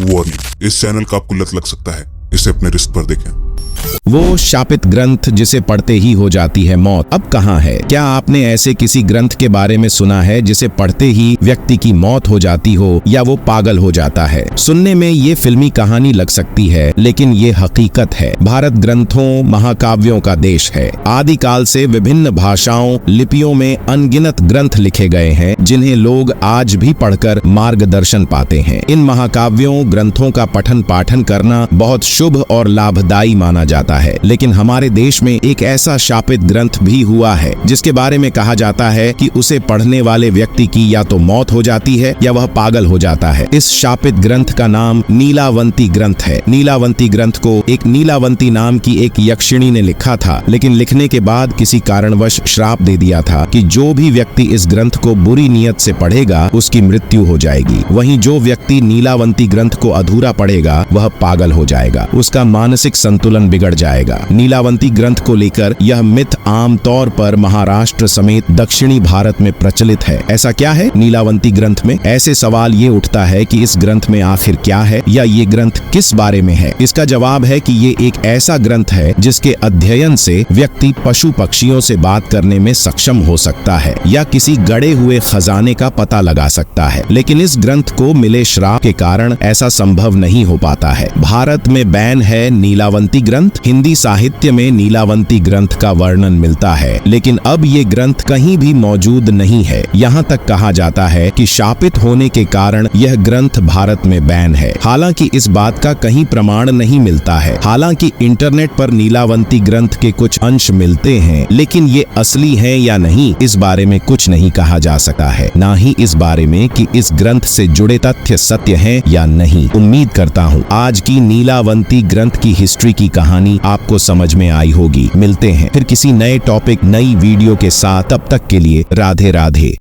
Warning, इस channel का आपको लत लग सकता है, इसे अपने रिस्क पर देखें। वो शापित ग्रंथ जिसे पढ़ते ही हो जाती है मौत, अब कहाँ है? क्या आपने ऐसे किसी ग्रंथ के बारे में सुना है जिसे पढ़ते ही व्यक्ति की मौत हो जाती हो या वो पागल हो जाता है? सुनने में ये फिल्मी कहानी लग सकती है, लेकिन ये हकीकत है। भारत ग्रंथों महाकाव्यों का देश है। आदिकाल से विभिन्न भाषाओं लिपियों में अनगिनत ग्रंथ लिखे गए हैं, जिन्हें लोग आज भी पढ़कर मार्गदर्शन पाते हैं। इन महाकाव्यों ग्रंथों का पठन पाठन करना बहुत शुभ और लाभदायी माना जाता है, लेकिन हमारे देश में एक ऐसा शापित ग्रंथ भी हुआ है जिसके बारे में कहा जाता है कि उसे पढ़ने वाले व्यक्ति की या तो मौत हो जाती है या वह पागल हो जाता है। इस शापित ग्रंथ का नाम नीलावंती ग्रंथ है। नीलावंती ग्रंथ को एक नीलावंती नाम की एक यक्षिणी ने लिखा था, लेकिन लिखने के बाद किसी कारणवश श्राप दे दिया था कि जो भी व्यक्ति इस ग्रंथ को बुरी नियत से पढ़ेगा उसकी मृत्यु हो जाएगी। वहीं जो व्यक्ति नीलावंती ग्रंथ को अधूरा पढ़ेगा वह पागल हो जाएगा, उसका मानसिक संतुलन बिगड़ जाएगा। नीलावंती ग्रंथ को लेकर यह मिथ आम तौर पर महाराष्ट्र समेत दक्षिणी भारत में प्रचलित है। ऐसा क्या है नीलावंती ग्रंथ में? ऐसे सवाल ये उठता है कि इस ग्रंथ में आखिर क्या है या ये ग्रंथ किस बारे में है? इसका जवाब है कि ये एक ऐसा ग्रंथ है जिसके अध्ययन से व्यक्ति पशु पक्षियों से बात करने में सक्षम हो सकता है या किसी गड़े हुए खजाने का पता लगा सकता है। लेकिन इस ग्रंथ को मिले श्राप के कारण ऐसा संभव नहीं हो पाता है। भारत में बैन है नीलावंती ग्रंथ। हिंदी साहित्य में नीलावंती ग्रंथ का वर्णन मिलता है, लेकिन अब ये ग्रंथ कहीं भी मौजूद नहीं है। यहाँ तक कहा जाता है कि शापित होने के कारण यह ग्रंथ भारत में बैन है। हालांकि इस बात का कहीं प्रमाण नहीं मिलता है। हालांकि इंटरनेट पर नीलावंती ग्रंथ के कुछ अंश मिलते हैं, लेकिन ये असली हैं या नहीं इस बारे में कुछ नहीं कहा जा सकता है, ना ही इस बारे में कि इस ग्रंथ से जुड़े तथ्य सत्य हैं या नहीं। उम्मीद करता हूँ आज की नीलावंती ग्रंथ की हिस्ट्री की कहानी आपको समझ में आई होगी। मिलते हैं फिर किसी नए टॉपिक नई वीडियो के साथ, तब तक के लिए राधे राधे।